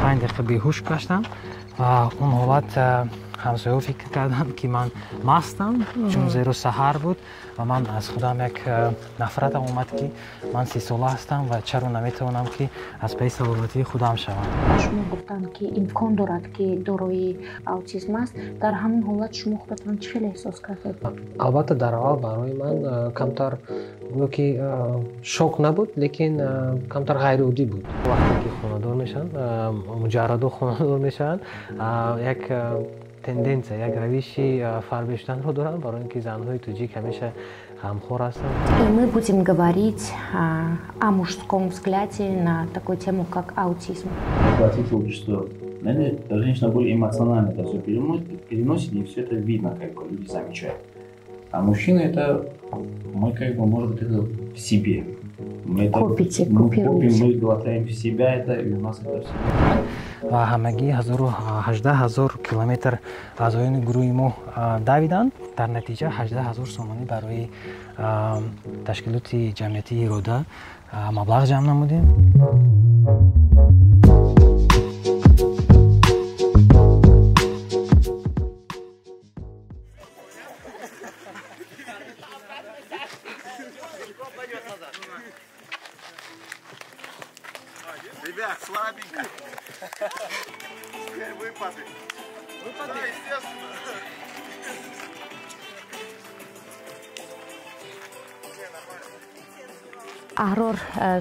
5 دقیقه بیهوش گشتم و اون حالت همسایه‌ها فکر کردن که من مستم چون زیر سحر بود و من از خودم یک نفرت اومد که من 30 ساله هستم و چرا نمیتونم که از پی سلامتی خودم شوم. شما گفتن که امکان دارد که دارای اوتیسم است. در همون حالت شما خودتان چه احساس کردید؟ البته در اول برای من کمتر گویا که شوک نبود لیکن کمتر غیر عادی بود. وقتی که خانه‌دار میشن مجرد خانه‌دار میشن یک تندنسه یک روشی فربشتن رو дорам برای اینکه زنهای توجیک همیشه غمخوар هستن. И мы будем говорить о мужском взгляде на такую тему, как аутизм. Обратите что, наверное, женщина более эмоционально это все переносит, и все это видно, как бы люди замечают. А мужчина это мы как бы, может быть, это в себе. Мы копим, мы глотаем в себя это, и у нас это все. و همگی 18,000 کیلومتر از آیین گروه ما دویدند. در نتیجه 18,000 سومانی برای تشکیلات جمعیتی اراده مبلغ جمع نمودیم. Ребят, слабенько. Теперь выпады. Выпады? Да, естественно. аҳрор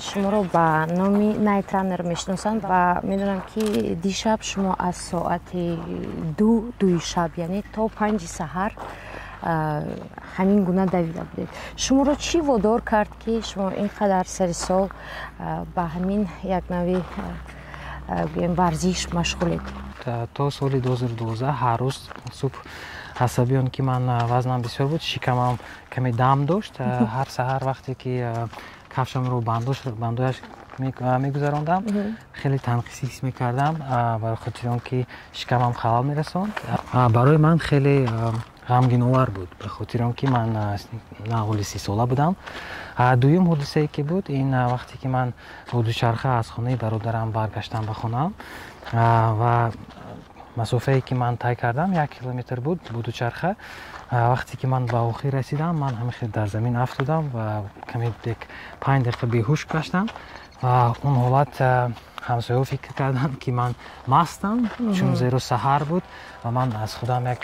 шуморо ба номи найтранер мешиносанд ва медонам ки дишаб шумо аз соати 2 шаб яъне то 5 саҳар ҳамин гуна давида будед. Шуморо чӣ водор кард ки шумо ин қадар сари сол ба ҳамин як нави варзиш машғулед? То соли 2012 ҳар рӯз субҳ асабиён ки ман вазнам бисёр буд, шикамам каме дам дошт. ҳар саҳар вақте ки кафшамро бандояш мегузарондам хеле танқисӣ ҳис мекардам ба хотири он ки шикамам халал мерасонд. Барои ман хеле ғамгиновар буд ба хотири он ки ман наволи 30 сола будам. дуюм ҳодисае ки буд ин вақте ки ман бо дучарха аз хонаи бародарам баргаштам ба хонам ва масофае ки ман тай кардам 1 километр буд бо дучарха. вақте ки ман ба охир расидам ман ҳамихел дар замин афтудам ва каме 5 дақиқа беҳуш гаштам ва он ҳолат ҳамсояҳо фикр кардан ки ман мастам чун зеро саҳар буд ва ман аз худам як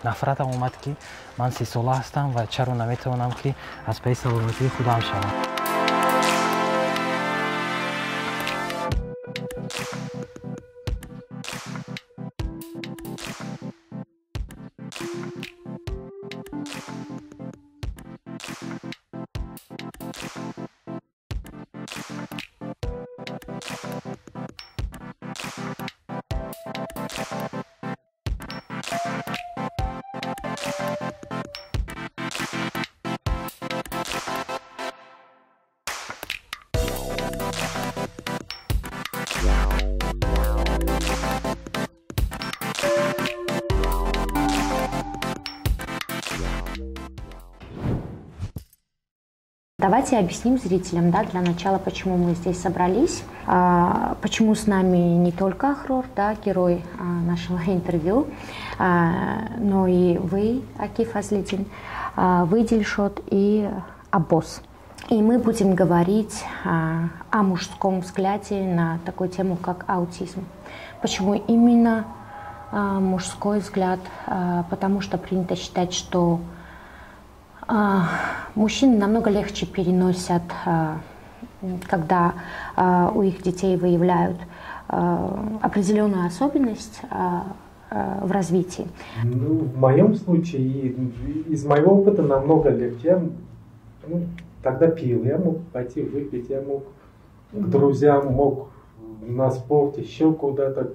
нафратам омад ки ман 30 сола ҳастам ва чаро наметавонам ки аз паи саломатии худам шавам. Давайте объясним зрителям, да, для начала, почему мы здесь собрались, почему с нами не только Ахрор, да, герой нашего интервью, но и вы, Акиф Фазлиддин, вы, Дильшод, и Аббос. И мы будем говорить о мужском взгляде на такую тему, как аутизм. Почему именно мужской взгляд? Потому что принято считать, что мужчины намного легче переносят, когда у их детей выявляют определенную особенность в развитии. Ну, в моем случае, из моего опыта намного легче. Тогда пил, я мог пойти выпить, я мог к друзьям, мог на спорт, еще куда-то.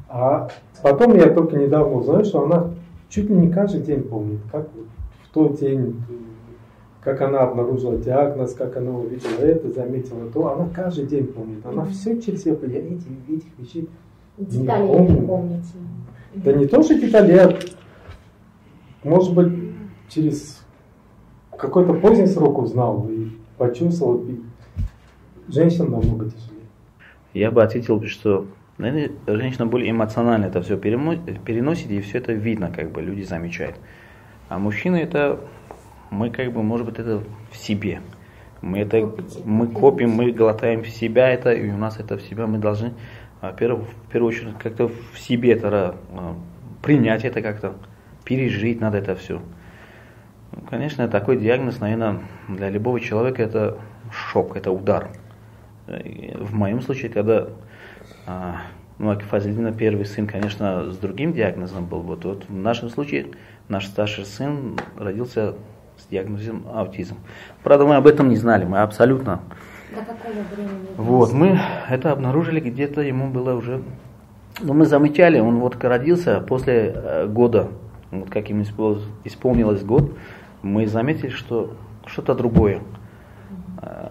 А потом я только недавно узнал, что она чуть ли не каждый день помнит, как в тот день, как она обнаружила диагноз, как она увидела это, заметила то, она каждый день помнит. Она все через себя, я этих вещей детали не помните. Да не то, что детали, а может быть через какой-то поздний срок узнал и почувствовал, женщинам намного тяжелее. я бы ответил, что, наверное, женщина более эмоционально это все переносит, и все это видно, как бы люди замечают. А мужчины это, мы как бы, может быть, это в себе. Мы копим, мы глотаем в себя это, и у нас это в себя, мы должны, в первую очередь, как-то в себе это принять это как-то, пережить надо это все. Конечно, такой диагноз, наверное, для любого человека это шок, это удар. В моем случае, когда Фазлидина первый сын, конечно, с другим диагнозом был, вот в нашем случае наш старший сын родился с диагнозом аутизм. Правда, мы об этом не знали, мы абсолютно. До какого времени? Вот, мы это обнаружили где-то, ему было уже, мы замечали, он вот родился после года, вот как ему исполнилось год, мы заметили, что что-то другое.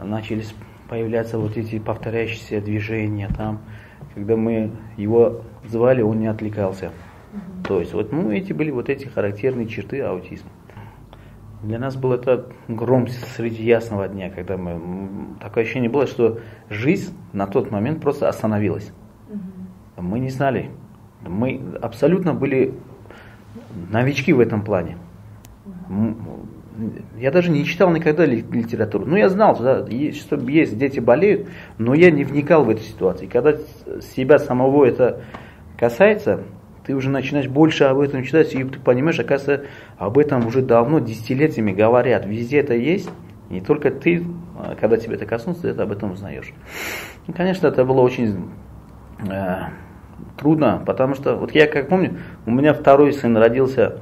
Начались появляться вот эти повторяющиеся движения там. Когда мы его звали, он не отвлекался. То есть вот, эти были вот эти характерные черты аутизма. Для нас был это гром среди ясного дня, когда такое ощущение было, что жизнь на тот момент просто остановилась. Мы не знали. Мы абсолютно были новички в этом плане. Я даже не читал никогда литературу. Я знал, что есть дети болеют, но я не вникал в эту ситуацию. И когда себя самого это касается, ты уже начинаешь больше об этом читать, и ты понимаешь, оказывается, об этом уже давно, десятилетиями говорят. Везде это есть, не только ты, когда тебе это коснулся, ты об этом узнаешь. И, конечно, это было очень трудно, потому что, вот я как помню, у меня второй сын родился.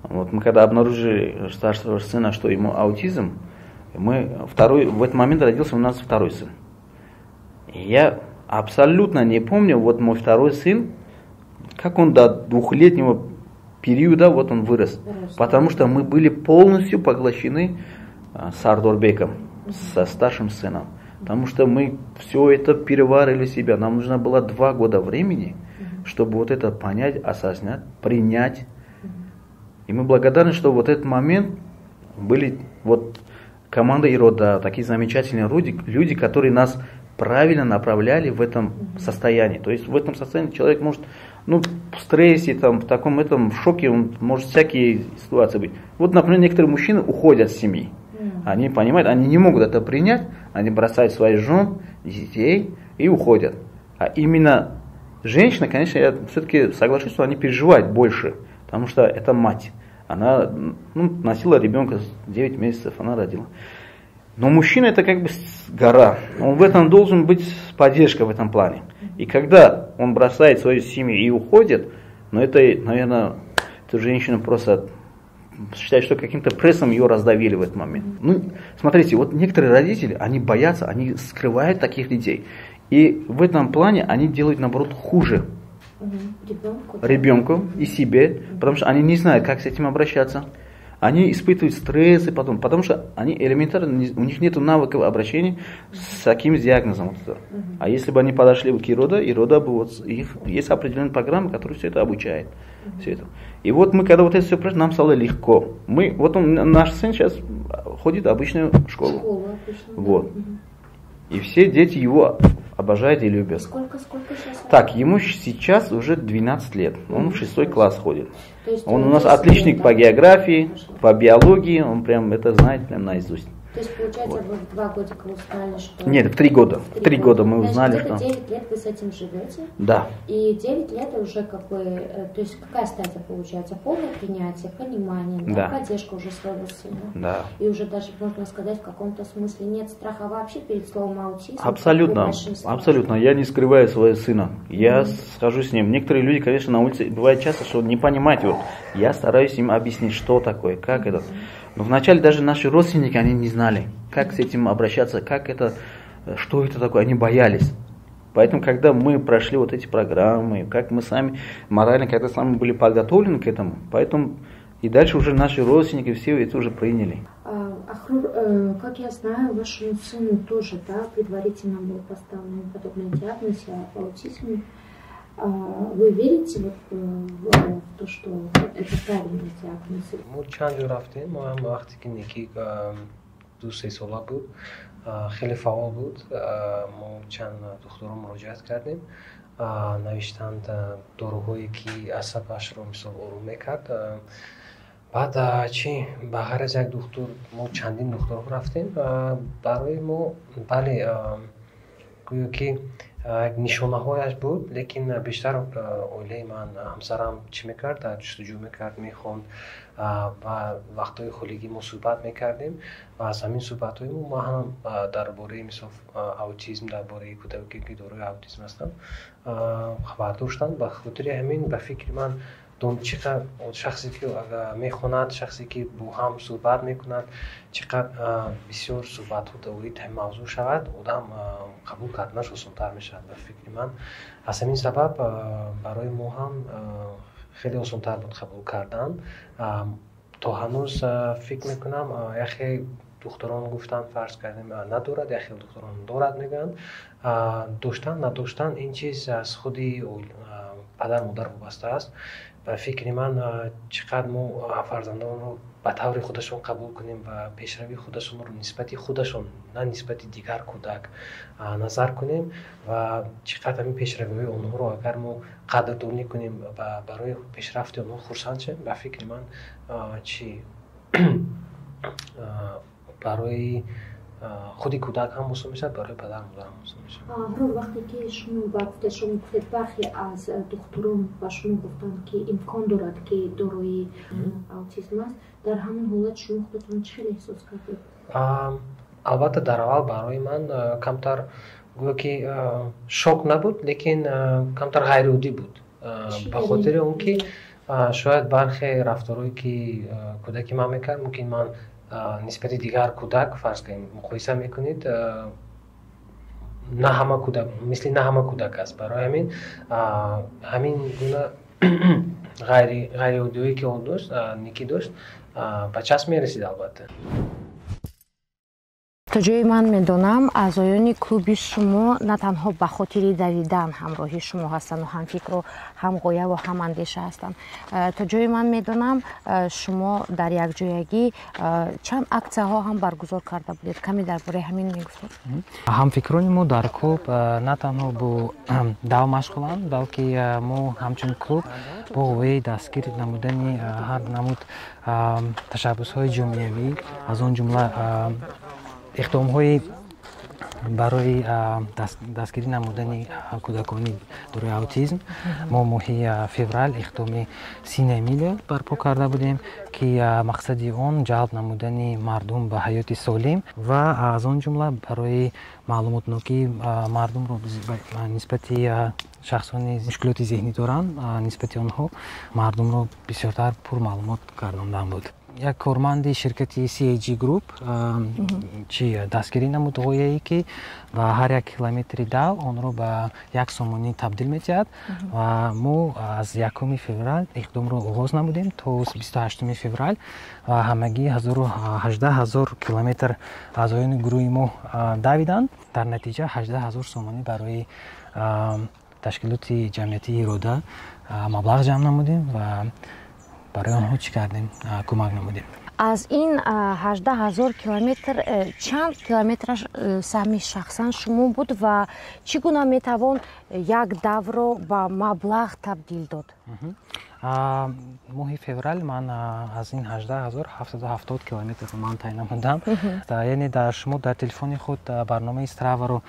Вот мы когда обнаружили старшего сына, что ему аутизм, в этот момент родился у нас второй сын. И я абсолютно не помню, вот мой второй сын, как он до 2-летнего периода вот он вырос. Потому что мы были полностью поглощены Сардорбеком, со старшим сыном. Потому что мы все это переварили в себя. Нам нужно было 2 года времени, чтобы вот это понять, осознать, принять. И мы благодарны, что вот этот момент были вот команда Ирода, такие замечательные люди, которые нас правильно направляли в этом состоянии. То есть в этом состоянии человек может, в стрессе, в таком в шоке, он может всякие ситуации быть. Вот, например, некоторые мужчины уходят с семьи. Они понимают, они не могут это принять, они бросают своих жен, детей и уходят. А именно женщина, конечно, я все-таки соглашусь, что они переживают больше. Потому что это мать. Она носила ребенка 9 месяцев, она родила. Но мужчина это как бы гора. Он в этом должен быть поддержка в этом плане. И когда он бросает свою семью и уходит, это, наверное, эту женщину просто считает, что каким-то прессом ее раздавили в этот момент. Смотрите, вот некоторые родители, они боятся, они скрывают таких детей. И в этом плане они делают, наоборот, хуже. Ребенку и себе, потому что они не знают, как с этим обращаться. Они испытывают стрессы потом, потому что они элементарно, у них нет навыков обращения с таким диагнозом. А если бы они подошли к Ирода бы есть определенная программа, которая все это обучает. Все это. И вот мы, когда вот это все прошло, нам стало легко. Наш сын сейчас ходит в обычную школу. Вот. И все дети его обожают и любят. Сколько сейчас? Так, ему сейчас уже 12 лет. Он в 6 класс ходит. Он у нас отличник по географии, по биологии. Он прям это знает прям наизусть. То есть, получается, вы в 2 годика вы узнали, что... Нет, в 3 года. В 3 года мы узнали, что... 9 лет вы с этим живете? Да. И 9 лет уже то есть какая стадия получается? Полное принятие, понимание, поддержка уже своего сына. Да. И уже даже, можно сказать, в каком-то смысле нет страха вообще перед словом аутизм. Абсолютно, абсолютно. Я не скрываю своего сына. Я схожу с ним. Некоторые люди, конечно, на улице, бывает часто, что не понимают. Я стараюсь им объяснить, что такое, как это. Но вначале даже наши родственники, они не знали, как с этим обращаться, что это такое, они боялись. Поэтому, когда мы прошли вот эти программы, как мы сами морально, когда сами были подготовлены к этому, поэтому и дальше уже наши родственники все это уже приняли. Ахрур, как я знаю, вашему сыну тоже, предварительно был поставлен подобный диагноз аутизм. Вы верите в то, что это правильный диагноз? Мы чанду рафтем, мы вахти ки 22-23 сола буд. Хеле фаъол буд. Мо чанд духтурон муроҷиат кардем. Навиштанд доруҳое ки асабашро мисол орум мекард. баъд чӣ ба ғараз як духтур мо чандин духтурҳо рафтем. Барои мо бале гӯё ки як нишонаҳояш буд, лекин бештар оилаи ман, ҳамсарам чӣ мекард, ҷустуҷӯ мекард, мехонд ва вақтҳои холигӣ мо суҳбат мекардем ва аз ҳамин суҳбатҳои мо ҳам дар бораи мисол аутизм, дар бораи кӯдаконе ки дорои аутизм ҳастанд хабар доштанд. Ба хотири ҳамин ба фикри ман чӣ қадр шахсе ки мехонад, шахсе ки бо ҳам суҳбат мекунад, чӣ қадр бисёр суҳбатҳо дар бораи ҳамин мавзӯъ шавад, одам қабул карданаш осонтар мешавад. Ба фикри ман аз ҳамин сабаб барои мо ҳам хеле осонтар буд қабул кардан. То ҳанӯз фикр мекунам яхе духтурон гуфтанд, фарз кардем надорад, яхе духтурон дорад мегӯянд. Доштан надоштан ин чиз аз худи падар модар вобаста аст. Ба фикри ман чӣ қадр мо фарзандонро ба таври худашон қабул кунем ва пешравии худашонро нисбати худашон, на нисбати дигар кӯдак назар кунем ва чӣ қадр ҳамин пешравиҳои онҳоро агар мо қадрдонӣ кунем барои пешрафти онҳо хурсанд шавем, ба фикри ман чӣ барои худи кӯдак ҳам осон мешавад, барои падар модар ҳам осон мешавад. Ҳарон вақте ки шумо вақте шумо гуфтед бархе аз духтурон ба шумо гуфтанд ки имкон дорад ки дорои аутизм аст, дар ҳамин ҳолат шумо худатон чӣ хел эҳсос кардед? албатта дар аввал барои ман камтар гӯё ки шок набуд, лекин камтар ғайриоддӣ буд. Ба хотири он ки шояд бархе рафторҳое ки кӯдаки ман мекард, мумкин ман нисбати дигар кӯдак фарз кунем муқоиса мекунед, на ҳама кӯдак мисли на ҳама кӯдак аст. Барои ҳамин гуна ғайриоддиҳое ки он дошт, ники дошт, ба часп мерасид. Албатта то ҷои ман медонам аъзоёни клуби шумо на танҳо ба хотири давидан ҳамроҳи шумо ҳастанд, ҳамфикру ҳамғояву ҳамандеша ҳастанд. То ҷои ман медонам шумо дар якҷоягӣ чанд аксияҳо ҳам баргузор карда будед. Каме дар бораи ҳамин мегуфтед? ҳамфикрони мо дар клуб на танҳо бо дав машғуланд, балки мо ҳамчун клуб бо ғояи дастгир намудани ҳар намуд ташаббусҳои ҷомеавӣ, аз он ҷумла иқтидомҳои барои дастгирӣ намудани кӯдакони дорои аутизм мо моҳи феврал иқдоми синаи миллиард барпо карда будем, ки мақсади он ҷалб намудани мардум ба ҳаёти солим ва аз он ҷумла барои маълумотнокии мардумро нисбати шахсони мушкилоти зеҳнӣ доранд, нисбати онҳо мардумро бисёртар пурмаълумот гардондан буд. Як корманди ширкати CAG Group чи дастгирӣ намуд ғояе ки ба ҳар як километри дав онро ба як сомонӣ табдил метиҳад ва мо аз 1 феврал иқдомро оғоз намудем то 28 феврал ва ҳамагӣ 18 000 километр аъзоёни гурӯҳи мо давиданд. Дар натиҷа 18 000 сомонӣ барои ташкилоти ҷамъияти ирода маблағ ҷамъ намудем ва барои онҳо чӣ кардем? Кӯмак намудем. аз ин 18 000 километр чанд километраш саҳми шахсан шумо буд ва чӣ гуна метавон як давро ба маблағ табдил дод? моҳи феврал ман аз ин 18 770 километрро ман тай намудам. Яъне шумо дар телефони худ барномаи Страваро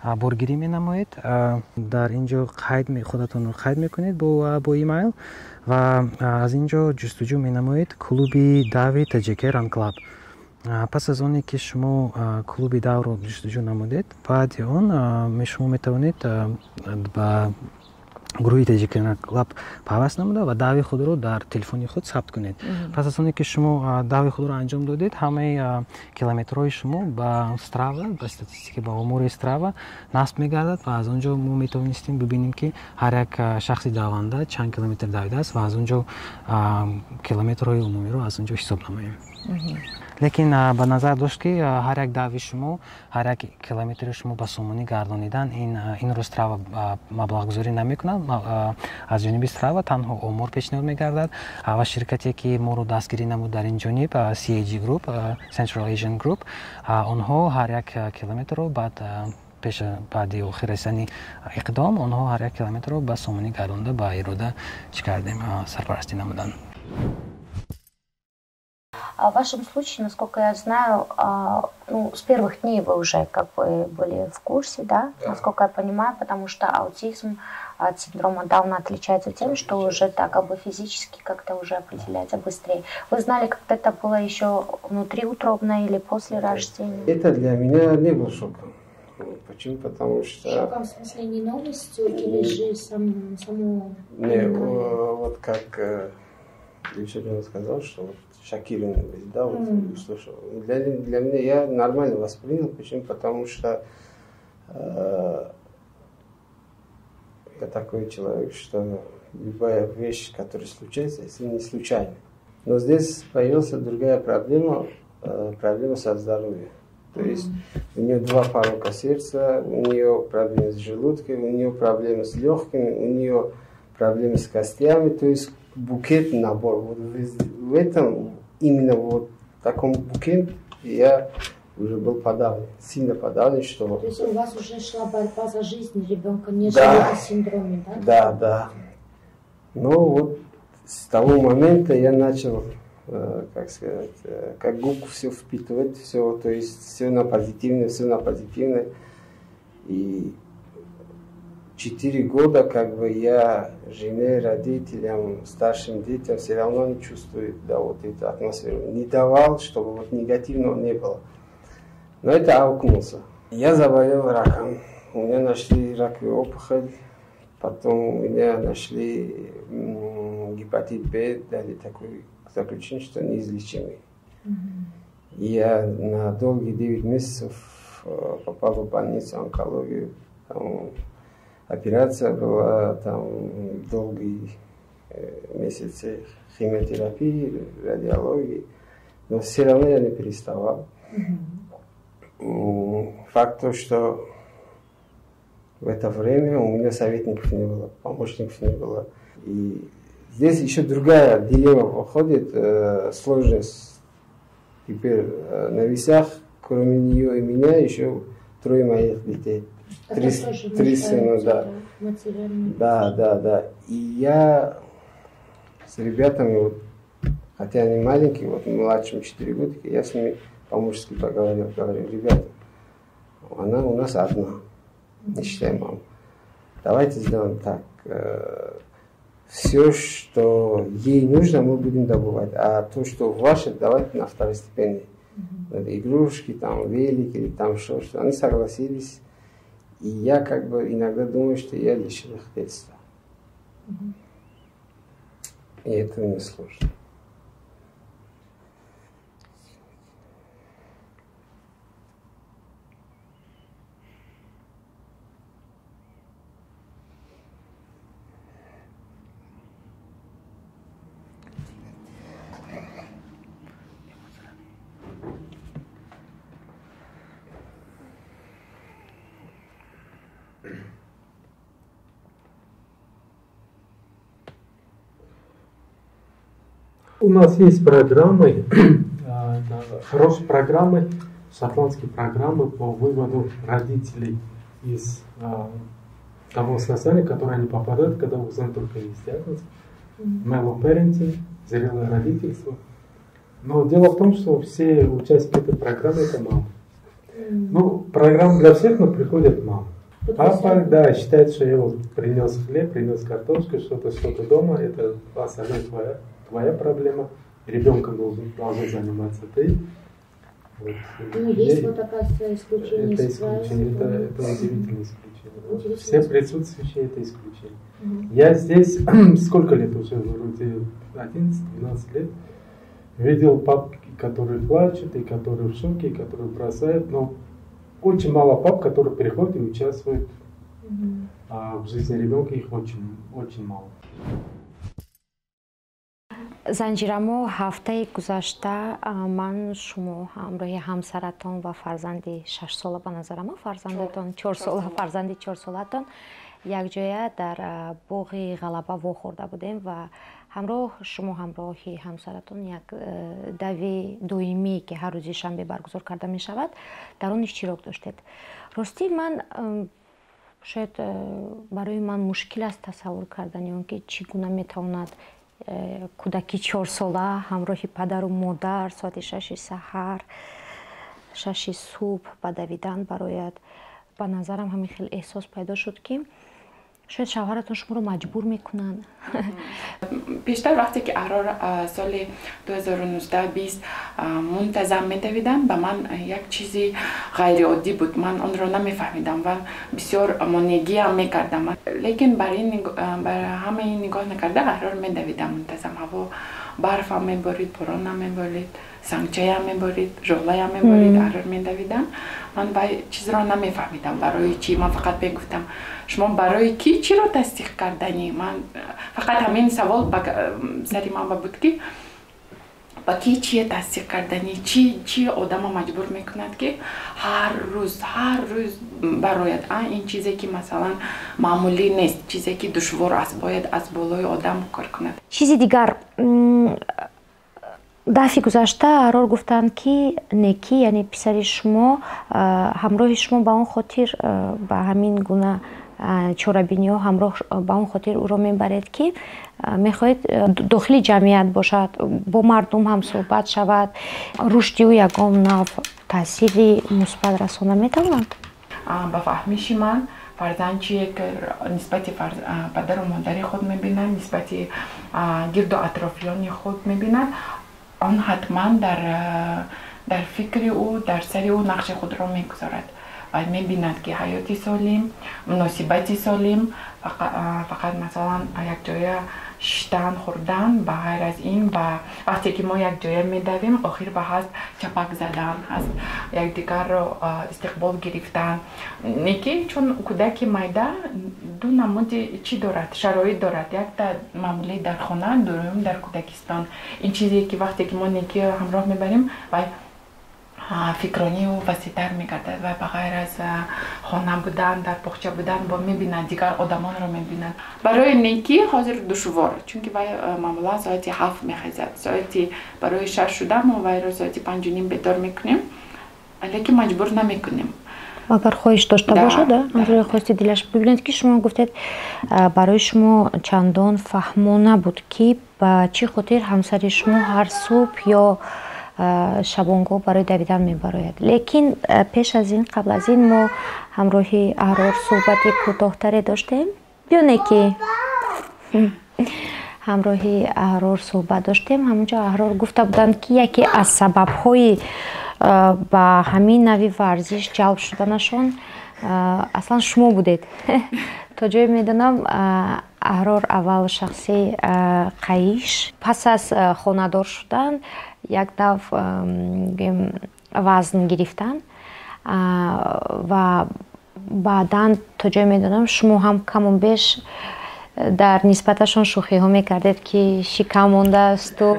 боргирӣ менамоед, дар ин ҷо худатонро қайд мекунед бо имейл ва аз ин ҷо ҷустуҷӯ менамоед клуби дави Таҷики Run Club. Пас аз оне ки шумо клуби давро ҷустуҷӯ намудед, баъди он шумо метавонед ба гурӯҳи Таҷики Run Club пайваст намуда ва дави худро дар телефони худ сабт кунед. Пас аз оне ки шумо дави худро анҷом додед, ҳамаи километрҳои шумо ба Strava, ба статистика, ба омури Strava насб мегардад ва аз он ҷо мо метавонистем бибинем ки ҳар як шахси даванда чанд километр давидааст ва аз он ҷо километрҳои умумиро аз он ҷо ҳисоб намоем. лекин ба назар дошт ки ҳар як дави шумо, ҳар як километри шумо ба сомонӣ гардонидан инро Strava маблағгузорӣ намекунад. Аз ҷониби Strava танҳо омор пешниҳод мегардад ва ширкате ки моро дастгирӣ намуд дар ин ҷониб, CAG Group, Central Asian Group, онҳо ҳар як километрро баъди охир расани иқдом, онҳо ҳар як километрро ба сомонӣ гардонда ба ирода чӣ кардем, сарпарастӣ намуданд. В вашем случае, насколько я знаю, с первых дней вы уже как бы были в курсе, да? Насколько я понимаю, потому что аутизм от синдрома Дауна отличается тем, что уже так как бы физически как-то уже определяется быстрее. Вы знали, как это было еще внутриутробно или после рождения? Это для меня не был шоком. Почему? Потому что... Шоком в смысле не новостью или же само... Не, вот как Илья сказал, что вот шокированность, да, вот услышал. Для меня я нормально воспринял. Почему? Потому что я такой человек, что любая вещь, которая случается, если не случайно. Но здесь появилась другая проблема, проблема со здоровьем. То есть у нее 2 порока сердца, у нее проблемы с желудком, у нее проблемы с легкими, у нее проблемы с костями, то есть букет набор. Вот в этом, именно вот таком букете я уже был подавлен, сильно подавлен, что... То есть у вас уже шла борьба за жизнь ребенка, не жили о синдроме, да? Да. Но вот с того момента я начал, как сказать, как губку все впитывать, все, то есть все на позитивное. И 4 года как бы я жене, родителям, старшим детям все равно не чувствую, да, вот эту атмосферу. Не давал, чтобы вот негативного не было. Но это аукнулся. Я заболел раком. У меня нашли раковую опухоль. Потом у меня нашли гепатит Б, дали такое заключение, что неизлечимый. Я на долгие 9 месяцев попал в больницу, онкологию. Там операция была, там долгие месяцы химиотерапии, радиологии. Но все равно я не переставал. Факт то, что в это время у меня советников не было, помощников не было. И здесь еще другая дилемма выходит, сложность. Теперь на весах, кроме нее и меня, еще 3 моих детей. 3 сына, да. Да. И я с ребятами, вот, хотя они маленькие, вот младшим 4 года, я с ними по-мужски поговорил, говорю, ребята, она у нас одна, не считая маму. Давайте сделаем так. Все, что ей нужно, мы будем добывать. А то, что ваше, давайте на второстепенные. Игрушки, там, велики, или там что. Они согласились. И я как бы иногда думаю, что я лишил их детства. И это не сложно. У нас есть программы, хорошие программы, шотландские программы по выводу родителей из того состояния, в которое они попадают, когда узнают только есть диагноз. Melloparenting, зрелое родительство. Но дело в том, что все участники этой программы это мамы. Ну, программа для всех, но приходят мамы. Папа, да, считает, что я вот принес хлеб, принес картошку, что-то дома, это остальное твоя проблема. Ребенком должен заниматься ты. Вот. Ну, есть вот такое исключение. Это исключение, это удивительное исключение. Все присутствующие это исключение. Я здесь, сколько лет уже, вроде 11-12 лет, видел пап, которые плачут, и которые в шоке, и которые бросают, но очень мало пап, которые приходят и участвуют в жизни ребенка, их очень мало. занҷирамо ҳафтаи гузашта ман шумо ҳамроҳи ҳамсаратон ва фарзанди 6 сола ба назарам фарзандатон 4 сола фарзанди 4 солатон якҷоя дар боғи ғалаба вохӯрда будем ва ҳамроҳ шумо ҳамроҳи ҳамсаратон як дави доимӣ ки ҳар рӯзи шанбе баргузор карда мешавад дар он иштирок доштед. Ростӣ ман шояд барои ман мушкил аст тасаввур кардани он ки чӣ гуна метавонад кӯдаки 4 сола ҳамроҳи падару модар соати 6 саҳар 6 субҳ ба давидан барояд. ба назарам ҳамин хел эҳсос пайдо шуд ки шояд шавҳаратон шуморо маҷбур мекунанд. Пештар вақте ки Аҳрор соли 2019-20 мунтазам медавидан ба ман як чизи ғайриоддӣ буд. Ман онро намефаҳмидам ва бисёр монегиам мекардам. Лекин барои ҳамаи нигоҳ накарда Аҳрор медавидам мунтазам. Ҳаво барфам меборид, боронам меборид, сангчаям меборид, жоғлаям меборид, Аҳрор медавидам. Ман ба чизро намефаҳмидам барои чӣ. Ман фақат мегуфтам шумо барои ки чиро тасдиқ карданӣ? Ман фақат ҳамин савол ба сари ман буд ки ба ки чие тасдиқ карданӣ? Чӣ одамо маҷбур мекунад ки ҳар рӯз барояд ин чизе ки масалан маъмулӣ нест, чизе ки душвор аст, бояд аз болои одам кор кунад. Чизи дигар дафъи гузашта Аҳрор гуфтанд ки Неки яъне писари шумо ҳамроҳи шумо ба он хотир ба ҳамин гуна чорабиниҳо ҳамроҳ ба он хотир ӯро мебаред ки мехоҳед дохили ҷамъият бошад, бо мардум ҳам суҳбат шавад, рушди ӯ ягон нав таъсири мусбат расона метавонад? Ба фаҳмиши ман фарзанд чие ки нисбати падару модари худ мебинад, нисбати гирду атрофиёни худ мебинад, он ҳатман дар фикри ӯ, дар сари ӯ нақши худро мегузорад. Баъд мебинад ки ҳаёти солим, муносибати солим, фақат масалан якҷоя шиштан хӯрдан, ба ғайр аз ин вақте ки мо якҷоя медавем охир ба ҳаст чапак задан, ҳаст якдигарро истиқбол гирифтан. Неки чун кӯдаки майда ду намуди чӣ дорад, шароит дорад. Якта маъмулӣ дар хона, дуюм дар кӯдакистон. Ин чизе ки вақте ки мо некиро ҳамроҳ мебарем фикронию васитар мегардад ва ба ғайр аз хона будан, дар боғча будан бо мебинад, дигар одамонро мебинад. Барои Неки ҳозир душвор, чунки вай маъмулан соати 7 мехезад. Соати барои 6 шуда мо вайро соати 5:30 бедор мекунем, лекин маҷбур намекунем. Агар хоҳиш дошта бошад, манзури хости дилаш. Бибинед ки шумо гуфтед барои шумо чандон фаҳмона буд ки ба чӣ хотир ҳамсари шумо ҳар субҳ ё шабонгоҳ барои давидан мебарояд. Лекин пеш аз ин, қабл аз ин мо ҳамроҳи Аҳрор суҳбати кӯтоҳтаре доштем. Бё Неки. ҳамроҳи Аҳрор суҳбат доштем. Ҳамунҷо Аҳрор гуфта буданд ки яке аз сабабҳои ба ҳамин нави варзиш ҷалб шуданашон аслан шумо будед. То ҷое медонам Аҳрор аввал шахси қаиш, пас аз хонадор шудан як дав вазн гирифтан ва баъдан то ҷое медонам шумо ҳам камон беш дар нисбаташон шӯхиҳо мекардед ки шикам мондасту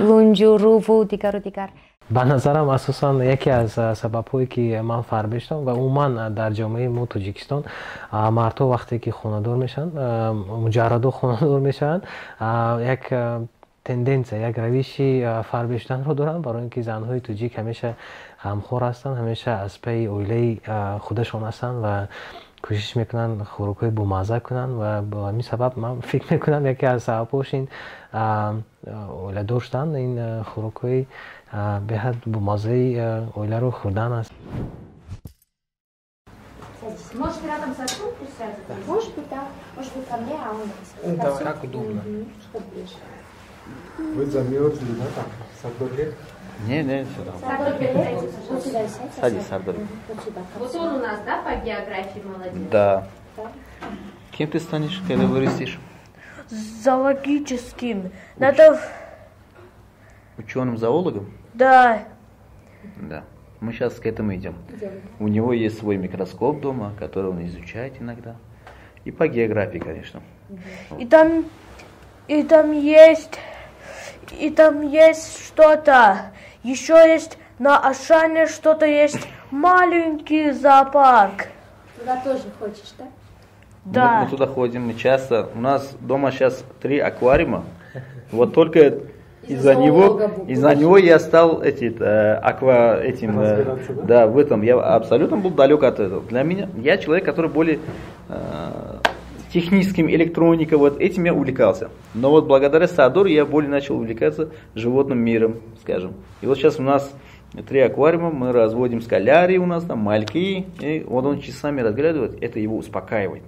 лунҷу рӯву дигару дигар. ба назарам асосан яке аз сабабҳое ки ман фарбештам ва умуман дар ҷомеаи мо Тоҷикистон мардҳо вақте ки хонадор мешаванд, муҷаррадо хонадор мешаванд, як тенденсия, як равиши фарбештанро доранд, барои ин ки занҳои тоҷик ҳамеша ғамхор ҳастанд, ҳамеша аз паи оилаи худашон ҳастанд ва кӯшиш мекунанд хӯрокҳои бомазза кунанд ва ба ҳамин сабаб ман фикр мекунам яке аз сабабҳош ин оила доштан, ин хӯрокҳои беҳад бомаззаи оиларо хӯрдан аст. Может, рядом с отцом присядет? Может быть, да. Может быть, ко мне, а он... Да, как удобно. Вы замерзли, да, там, Сардорбек? Не, сюда. Садись, Сардорбек. Вот он у нас, да, по географии молодец? Да. Кем ты станешь, когда вырастешь? Зоологическим. Надо... Ученым-зоологом? Да. Да. Мы сейчас к этому идем. У него есть свой микроскоп дома, который он изучает иногда. И по географии, конечно. И там есть и там есть что-то. Еще есть на Ашане что-то есть, маленький зоопарк. Туда тоже хочешь, да? Да. Мы туда ходим, мы часто. У нас дома сейчас 3 аквариума. Вот только из-за него я стал в этом. Я абсолютно был далек от этого. Для меня, я человек, который более техническим, электроникой, вот этим я увлекался. Но вот благодаря Садору я более начал увлекаться животным миром, скажем. И вот сейчас у нас 3 аквариума, мы разводим скалярии у нас, там мальки, и вот он часами разглядывает, это его успокаивает.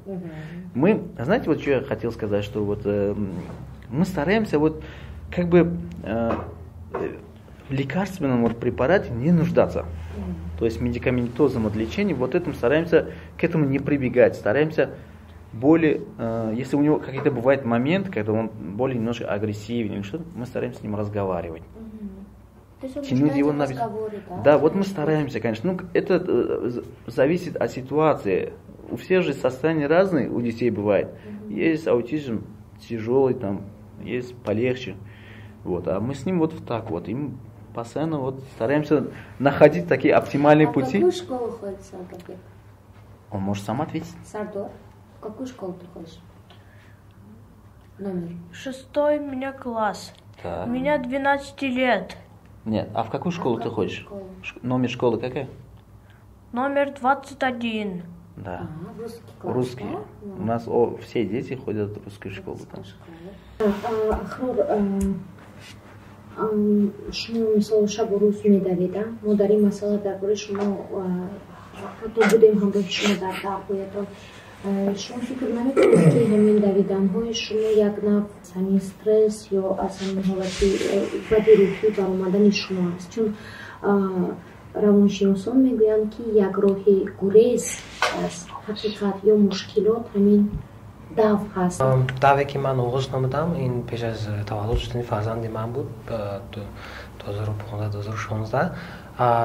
Мы, знаете, вот что я хотел сказать, что вот мы стараемся вот как бы в лекарственном вот препарате не нуждаться. То есть медикаментозном лечении, вот этим стараемся к этому не прибегать, стараемся более, если у него какие-то бывают моменты, когда он более немножко агрессивен или что-то, мы стараемся с ним разговаривать. Тянуть его на... Да, вот мы стараемся, конечно. Ну, это зависит от ситуации. У всех же состояния разные, у детей бывает. Есть аутизм тяжелый, там, есть полегче. Вот. А мы с ним вот так вот. Им постоянно вот стараемся находить такие оптимальные пути. В какую школу ходит Сардор? Он может сам ответить. Сардор, в какую школу ты ходишь? Номер? 6-й у меня класс. Так. У меня 12 лет. Нет, а в какую школу ты ходишь? Номер школы какая? Номер 21. Да. Русский класс, русский. Да? У нас все дети ходят в русскую школу. شما مثلا شب و روز میدویدن ما در این مسئله درباره شما حتی بودیم همراه شما در تقویتان شما فکر نمیکنید که همین دویدن های شما یک نوع همین استرس یا از همین حالتی بد روحی بر آمدن شما است چون روانشناسان میگویند که یک راه گریز از حقیقت یا مشکلات همین دو هست. даве ки ман оғоз намудам ин пеш аз таваллуд шудани фарзанди ман буд 2015-2016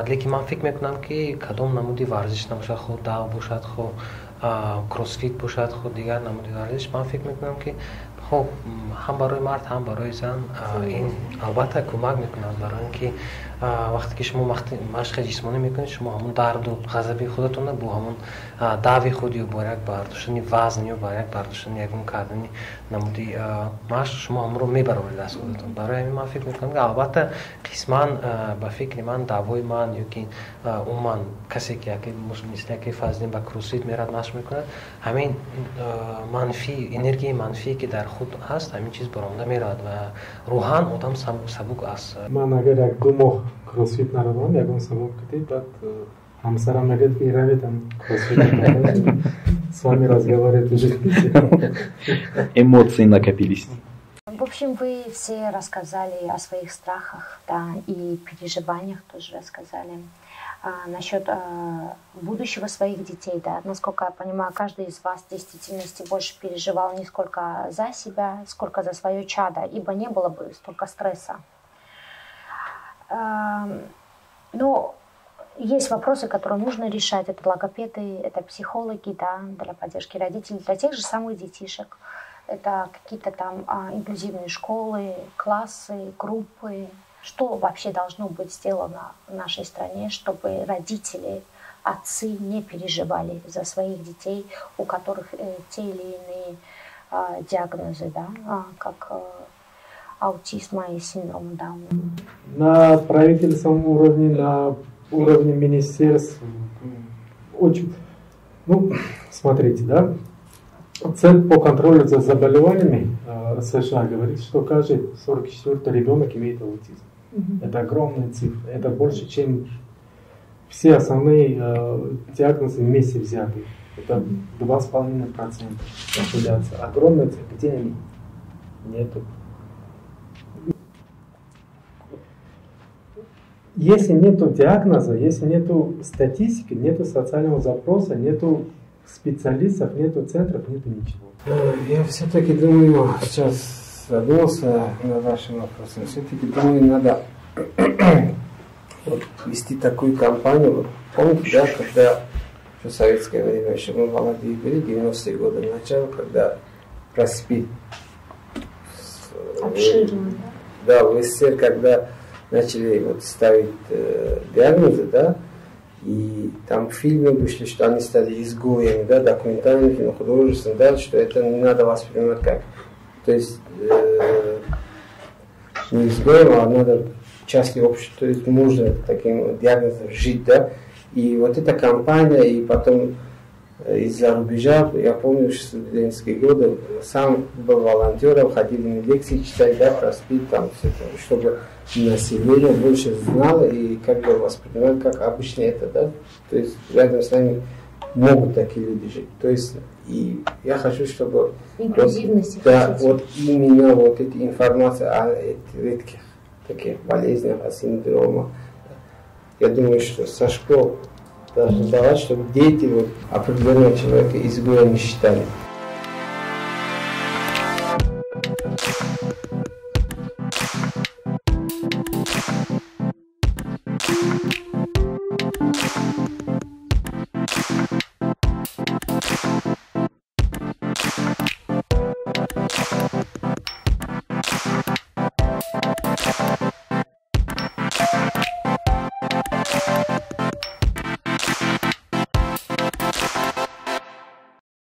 лекин ман фикр мекунам ки кадом намуди варзиш набошад хо дав бошад хо кроссфит бошад хо дигар намуди варзиш ман фикр мекунам ки хоб ҳам барои мард ҳам барои зан ин албатта кӯмак мекунад барои ин ки вақте ки шумо машқи ҷисмонӣ мекунед шумо ҳамон дарду ғазаби худатона бо ҳамон дави худ ё бар як бардоштани вазн ё бар як бардоштани ягон кардани намуди машқ шумо ҳамонро мебароед аз худатон барои ҳамин ман фикр мекунам ки албатта қисман ба фикри ман давои ман ё ки умуман касе ки мисли яке фазлин ба кроссфит мерад машқ мекунад ҳамин манфӣ энергияи манфие ки дар худ ҳаст ҳамин чиз баромада меравад ва рӯҳан одам сабук аст. Ман агар як 2 моҳ кроссфит наравам ягон сабаб кардед баъд ҳамсарам мегӯяд ки раведам кроссфит с вами разговаривать уже. Эмоции накопились. В общем, вы все рассказали о своих страхах, да, и переживаниях тоже рассказали. Насчет будущего своих детей, да, насколько я понимаю, каждый из вас в действительности больше переживал не сколько за себя, сколько за свое чадо, ибо не было бы столько стресса. Но есть вопросы, которые нужно решать. Это логопеды, это психологи, да, для поддержки родителей, для тех же самых детишек. Это какие-то там инклюзивные школы, классы, группы. Что вообще должно быть сделано в нашей стране, чтобы родители, отцы не переживали за своих детей, у которых те или иные диагнозы, да, как аутизма и синдром Дауна? На правительственном уровне, на уровне министерств, очень, смотрите, да, Центр по контролю за заболеваниями США говорит, что каждый 44-й ребенок имеет аутизм. Это огромная цифра. Это больше, чем все основные диагнозы вместе взятые. Это 2,5% популяции. Огромная цифра. Где нету. Если нету диагноза, если нету статистики, нету социального запроса, нету специалистов, нету центров, нету ничего. Я все-таки думаю, сейчас задумался над вашим вопросом, все-таки думаю, надо вести такую кампанию. Вот, помните, да, когда в советское время, еще мы молодые были, 90-е годы, начало, когда проспит да, в СССР, когда начали вот ставить диагнозы, да, и там фильмы вышли, что они стали изгоями, да, документальный фильм, художественный, да, что это не надо воспринимать как, то есть не изгоем, а надо частью общества, то есть можно таким диагнозом жить, да, и вот эта кампания, и потом из-за рубежа, я помню, что в студенческие годы сам был волонтером, ходили на лекции читать, да, про СПИД, там, все это, чтобы население больше знало и как бы воспринимать, как обычно это, да, то есть рядом с нами могут такие люди жить, то есть и я хочу, чтобы инклюзивность, вот, да, вот именно вот эта информация о этих редких таких болезнях, о синдромах, я думаю, что со школ должны давать, чтобы дети вот определенного человека изгоя не считали.